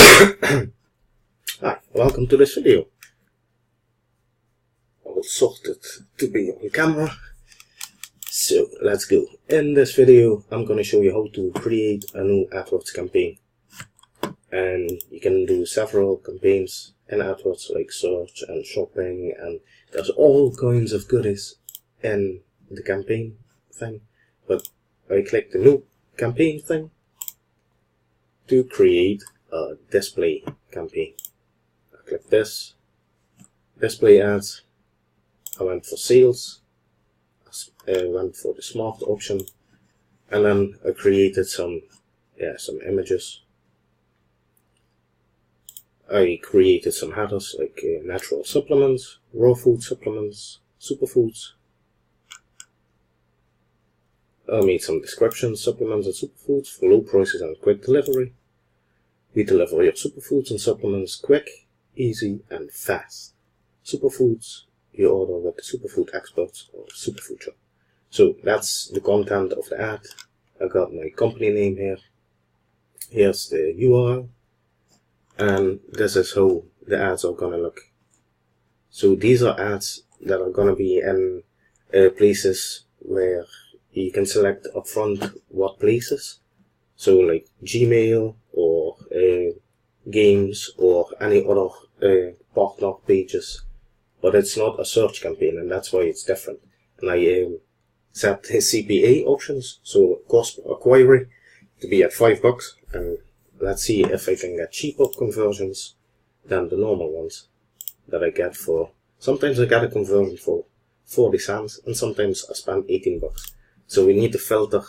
Hi, welcome to this video. I will sort it to be on camera. So let's go. In this video I'm going to show you how to create a new AdWords campaign. And you can do several campaigns in AdWords like search and shopping, and there's all kinds of goodies in the campaign thing. But I click the new campaign thing to create a display campaign. I click this, display ads. I went for sales, I went for the smart option, and then I created some images. I created some headers like natural supplements, raw food supplements, superfoods. I made some descriptions: supplements and superfoods for low prices and quick delivery. We deliver your superfoods and supplements quick, easy and fast. Superfoods, you order with the superfood experts or superfood shop. So that's the content of the ad. I got my company name here. Here's the URL. And this is how the ads are gonna look. So these are ads that are gonna be in places where you can select upfront what places. So like Gmail or games or any other partner pages. But it's not a search campaign, and that's why it's different. And I set CPA options, so cost per query, to be at $5. And let's see if I can get cheaper conversions than the normal ones that I get for. Sometimes I get a conversion for 40 cents, and sometimes I spend $18. So we need to filter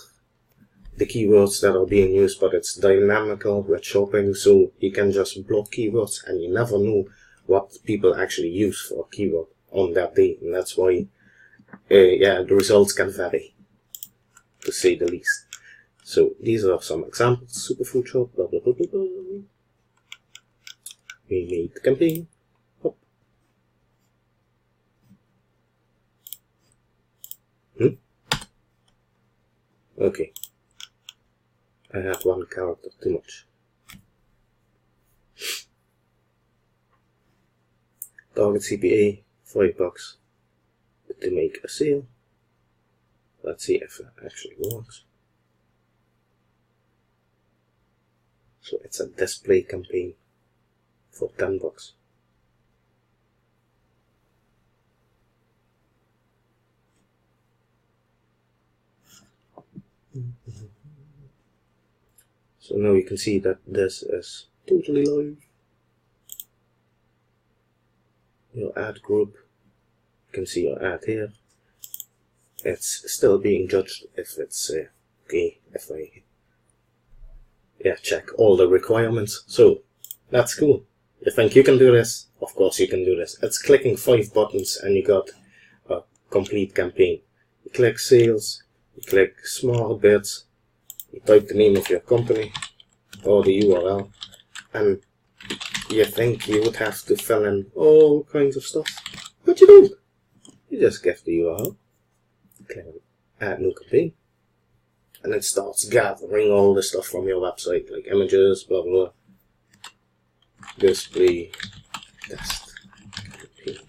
the keywords that are being used, but it's dynamical with shopping, so you can just block keywords and you never know what people actually use for a keyword on that day. And that's why the results can vary, to say the least. So these are some examples. Superfood shop, blah blah blah blah blah. We made the campaign. Hop. Okay. I had one character too much. Target CPA, $5 to make a sale. Let's see if it actually works. So it's a display campaign for $10. So now you can see that this is totally live. Your ad group, you can see your ad here. It's still being judged if it's okay, if I check all the requirements. So that's cool. You think you can do this? Of course you can do this. It's clicking 5 buttons and you got a complete campaign. You click sales, you click smart bits, you type the name of your company or the URL, and you think you would have to fill in all kinds of stuff, but you don't. You just give the URL, click add new campaign, and it starts gathering all the stuff from your website, like images, blah blah blah. Display test campaign.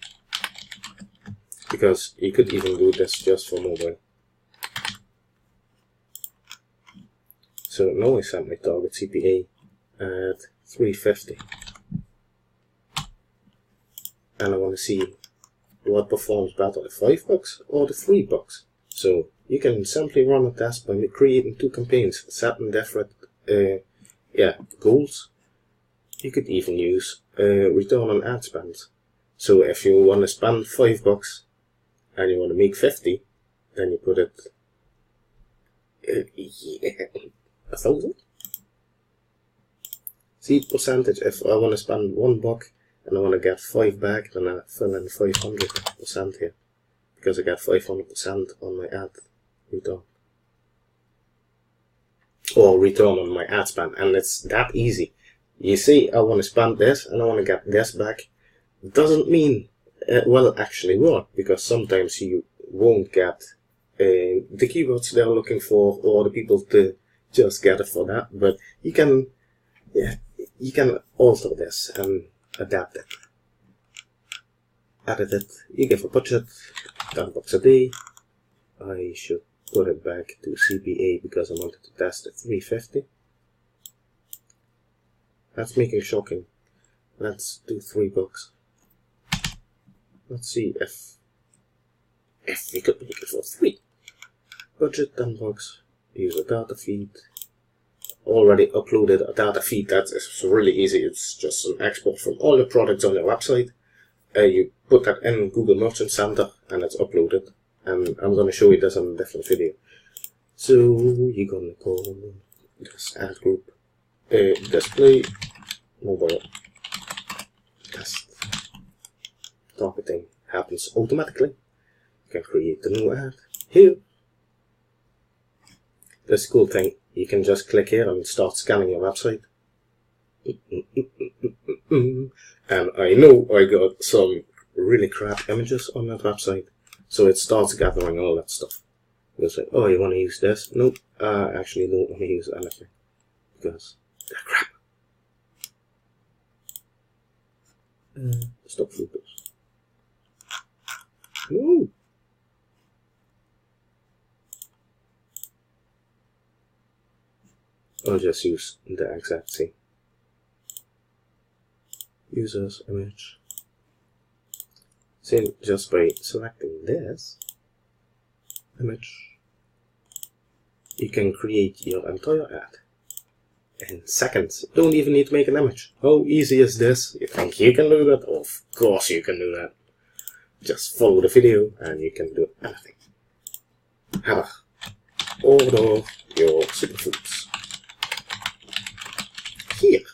Because you could even do this just for mobile. So now I set my target CPA at $3.50. And I want to see what performs better, the $5 or the $3. So you can simply run a test by creating 2 campaigns, setting different goals. You could even use return on ad spend. So if you want to spend $5 and you want to make 50, then you put it 1,000. See percentage. If I want to spend $1 and I want to get 5 back, then I fill in 500% here, because I get 500% on my ad return, or return on my ad spend. And it's that easy. You see, I want to spend this and I want to get this back. Doesn't mean it will actually work, because sometimes you won't get the keywords they're looking for, or the people to just get it for that. But you can you can alter this and adapt it. Edit it. You give a budget, $10 a day. I should put it back to CPA because I wanted to test it 350. That's making shocking. Let's do $3. Let's see if we could make it for 3. Budget $10. Use a data feed. Already uploaded a data feed. That is really easy. It's just an export from all the products on your website. You put that in Google Merchant Center and it's uploaded. And I'm going to show you this in a different video. So you're going to call this ad group display mobile test. Targeting happens automatically. You can create the new ad here. This cool thing, you can just click here and start scanning your website. And I know I got some really crap images on that website, so it starts gathering all that stuff. You'll say, oh, you want to use this? Nope, I actually don't want to use anything because they're crap. Stop photos. No. I'll just use the exact same. Users image. So just by selecting this image, you can create your entire ad in seconds. You don't even need to make an image. How easy is this? You think you can do that? Of course you can do that. Just follow the video and you can do anything. Header. Order your superfoods. Here.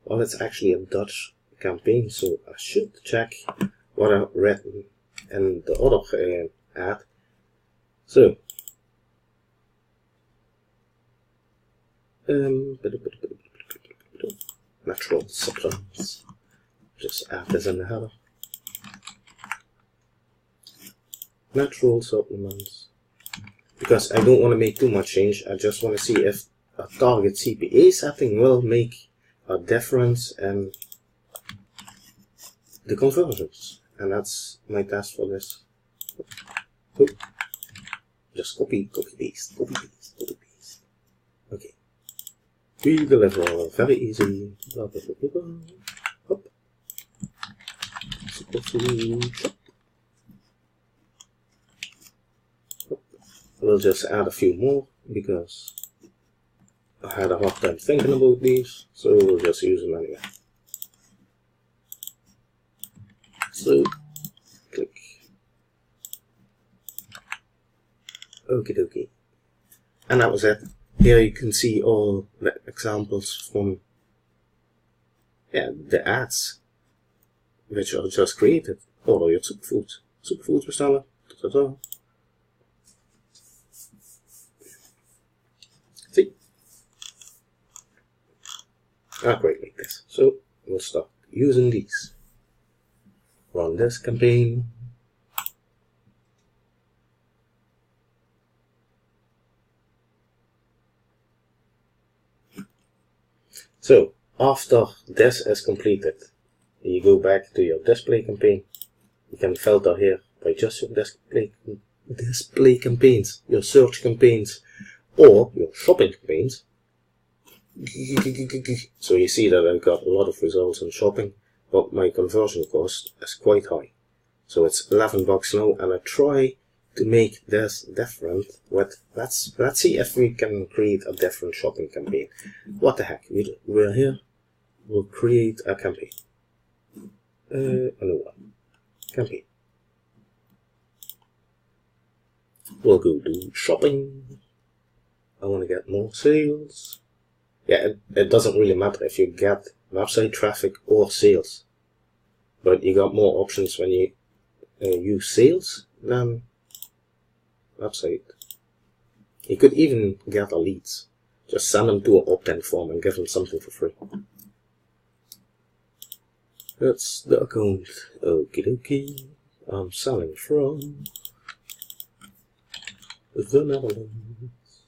Well, it's actually a Dutch campaign, so I should check what I've written in the other ad. So, natural supplements. Just add this in the header. Natural supplements. Because I don't want to make too much change, I just want to see if a target CPA setting will make a difference in the conversions. And that's my test for this. Oh. Just copy, paste, copy, paste. Okay. We deliver very easy. Blah, blah, blah, blah, blah. Hop. We'll just add a few more because I had a hard time thinking about these, so we'll just use them anyway. So, click. Okie dokie. And that was it. Here you can see all the examples from the ads which are just created. Order your superfoods. Superfoods bestellen. See? Great like this. So we'll start using these. Run this campaign. So after this is completed, you go back to your display campaign. You can filter here by just your display campaigns, your search campaigns, or your shopping campaigns. So you see that I've got a lot of results in shopping, but my conversion cost is quite high. So it's $11 now, and I try to make this different with, let's see if we can create a different shopping campaign. What the heck, we're here, we'll create a campaign. A new one. Campaign. We'll go do shopping. I want to get more sales. Yeah, it doesn't really matter if you get website traffic or sales, but you got more options when you use sales than website. You could even gather leads. Just send them to an opt-in form and give them something for free. That's the account. Okie dokie. I'm selling from the Netherlands.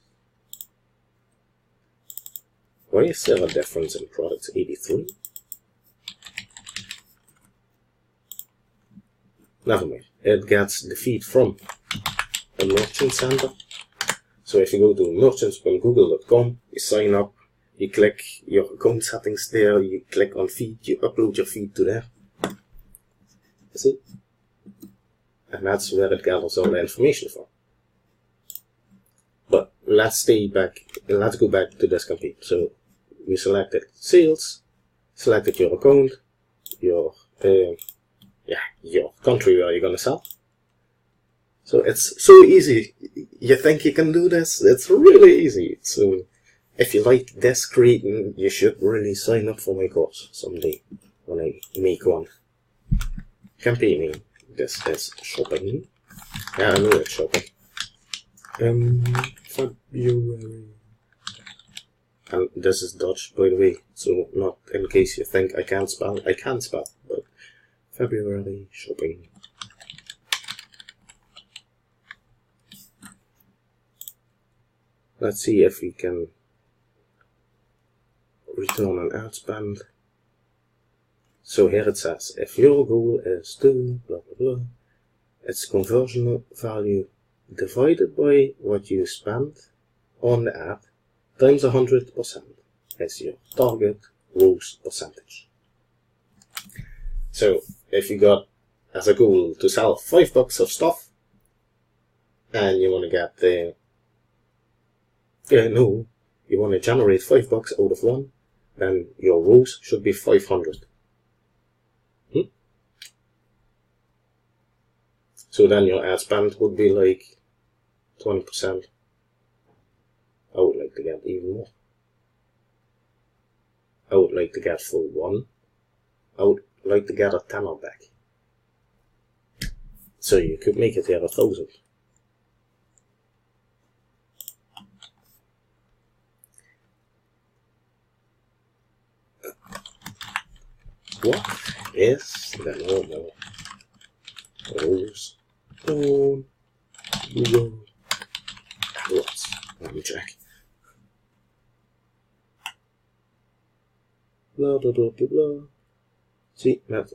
Why is there a difference in products 83? Never mind. It gets the feed from a merchant center. So if you go to merchants.google.com, you sign up, you click your account settings there, you click on feed, you upload your feed to there. See? And that's where it gathers all the information from. But let's go back to this campaign. So we selected sales, selected your account, your country where you're gonna sell. So it's so easy. You think you can do this? It's really easy. So if you like this creating, you should really sign up for my course someday when I make one. Campaigning. This is shopping. Yeah, I know it's shopping. February. And this is Dutch, by the way. So not in case you think I can't spell. I can spell, but February shopping. Let's see if we can return an ad spend. So here it says, if your goal is to blah blah blah, it's conversion value divided by what you spend on the ad times 100% is your target ROAS percentage. So if you got as a goal to sell $5 of stuff and you want to get the you want to generate $5 out of one, then your ROAS should be 500. So then your ad spend would be like 20%. I would like to get even more. I would like to get for one. I would like to get a tenner back. So you could make it here 1,000. What is the normal ROAS on Google Adwords? Let me check. Blah blah blah blah blah. See, let's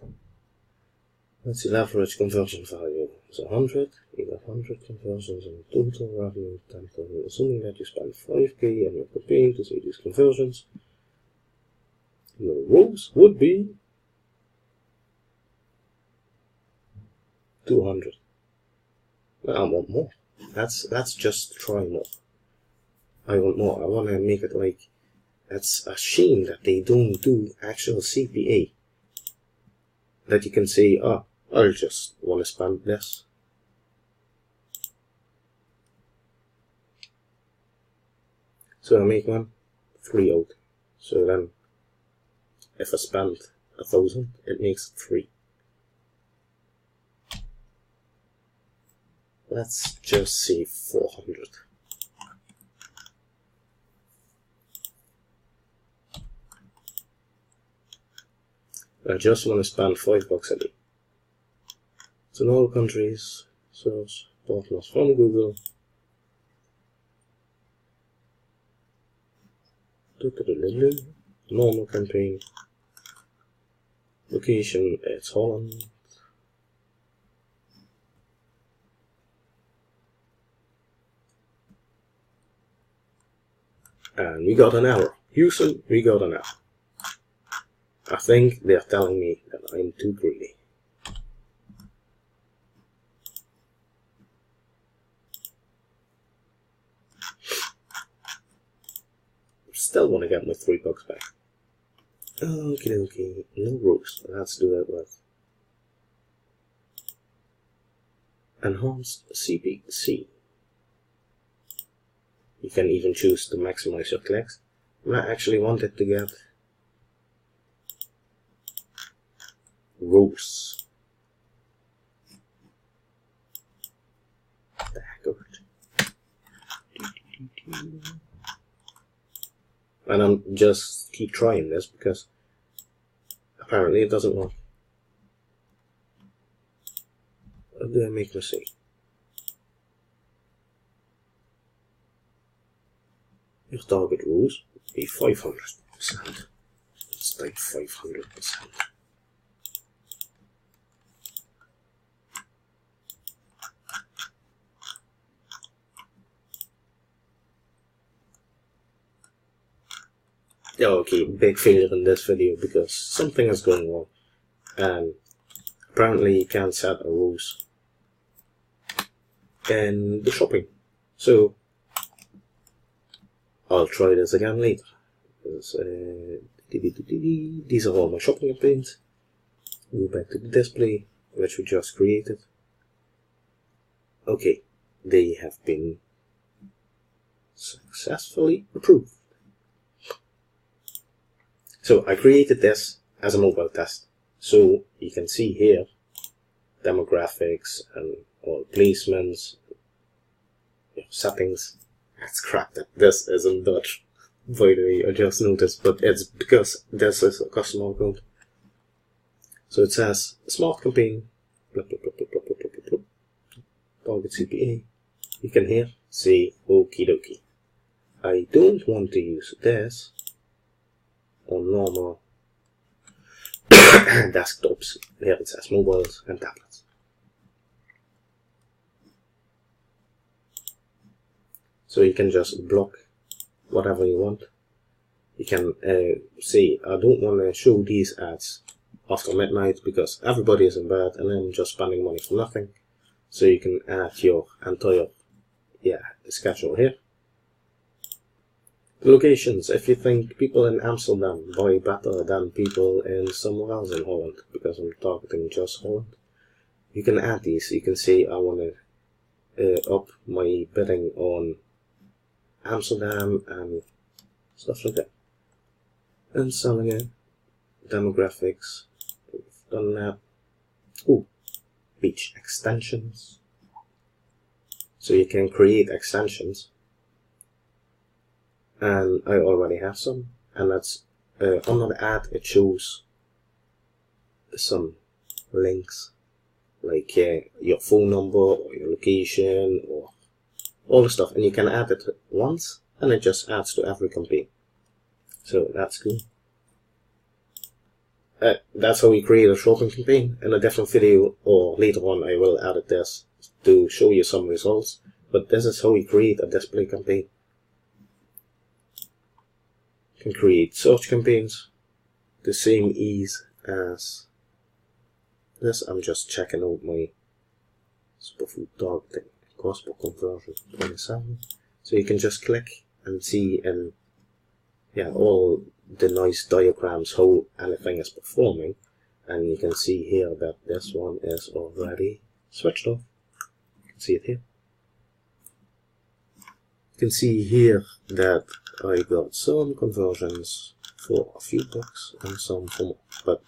see, average conversion value is 100. You got 100 conversions and total revenue 10,000. Assuming that you spend 5k on your campaign to see these conversions, your ROAS would be 200. I want more. Let's just try more. I want more. I want to make it like, it's a shame that they don't do actual CPA. That you can say, oh, I'll just want to spend this. So I make one 3 out. So then, if I spend 1,000, it makes 3. Let's just say 400. I just want to spend $5 a day. So in all countries, search partners from Google. Normal campaign. Location, it's Holland. And we got an error. Houston, we got an error. I think they're telling me that I'm too greedy. Still want to get my $3 back. Okay, no ROAS. Let's do it with enhanced CPC. You can even choose to maximize your clicks. And I actually wanted to get ROAS. And I'm just keep trying this because apparently it doesn't work. What did I make a mistake? Your target ROAS be 500%. Let's type 500%. Yeah, okay, big failure in this video because something is going wrong, and apparently you can't set a rules in the shopping. So I'll try this again later. Because, these are all my shopping campaigns. Go back to the display which we just created. Okay, they have been successfully approved. So I created this as a mobile test. So you can see here demographics and all placements, settings. That's crap that this is in Dutch, by the way, I just noticed, but it's because this is a customer account. So it says smart campaign, blah, blah, blah, blah, blah, blah, blah, blah. Target CPA. You can here say okie dokie. I don't want to use this on normal desktops. Here it says mobiles and tablets. So you can just block whatever you want. You can say I don't want to show these ads after midnight because everybody is in bed and I'm just spending money for nothing. So you can add your entire schedule here. Locations, if you think people in Amsterdam buy better than people in somewhere else in Holland, because I'm targeting just Holland, you can add these. You can say I want to up my bidding on Amsterdam and stuff like that. And selling it, demographics, we've done that. Ooh, beach extensions. So you can create extensions. And I already have some, and that's under the ad it shows some links like your phone number or your location or all the stuff, and you can add it once and it just adds to every campaign. So that's cool. That's how we create a shopping campaign. In a different video or later on I will edit this to show you some results, but this is how we create a display campaign. Can create search campaigns the same ease as this. I'm just checking out my superfood targeting cost per conversion 27. So you can just click and see in all the nice diagrams how anything is performing, and you can see here that this one is already switched off. You can see it here. You can see here that I got some conversions for a few bucks and some for more, but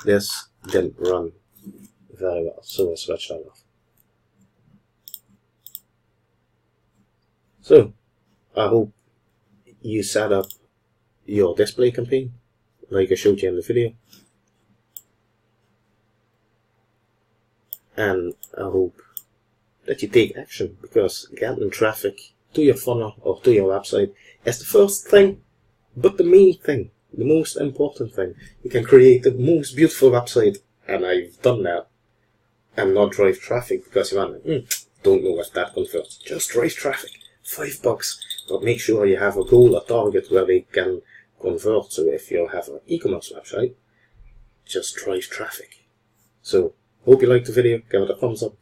this didn't run very well, so I switched that off. So I hope you set up your display campaign like I showed you in the video, and I hope that you take action, because getting traffic to your funnel or to your website is the first thing, but the main thing, the most important thing. You can create the most beautiful website, and I've done that, and not drive traffic because you want don't know if that converts. Just drive traffic, $5, but make sure you have a goal, a target where they can convert. So if you have an e-commerce website, just drive traffic. So hope you liked the video, give it a thumbs up.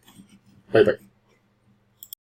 Bye bye.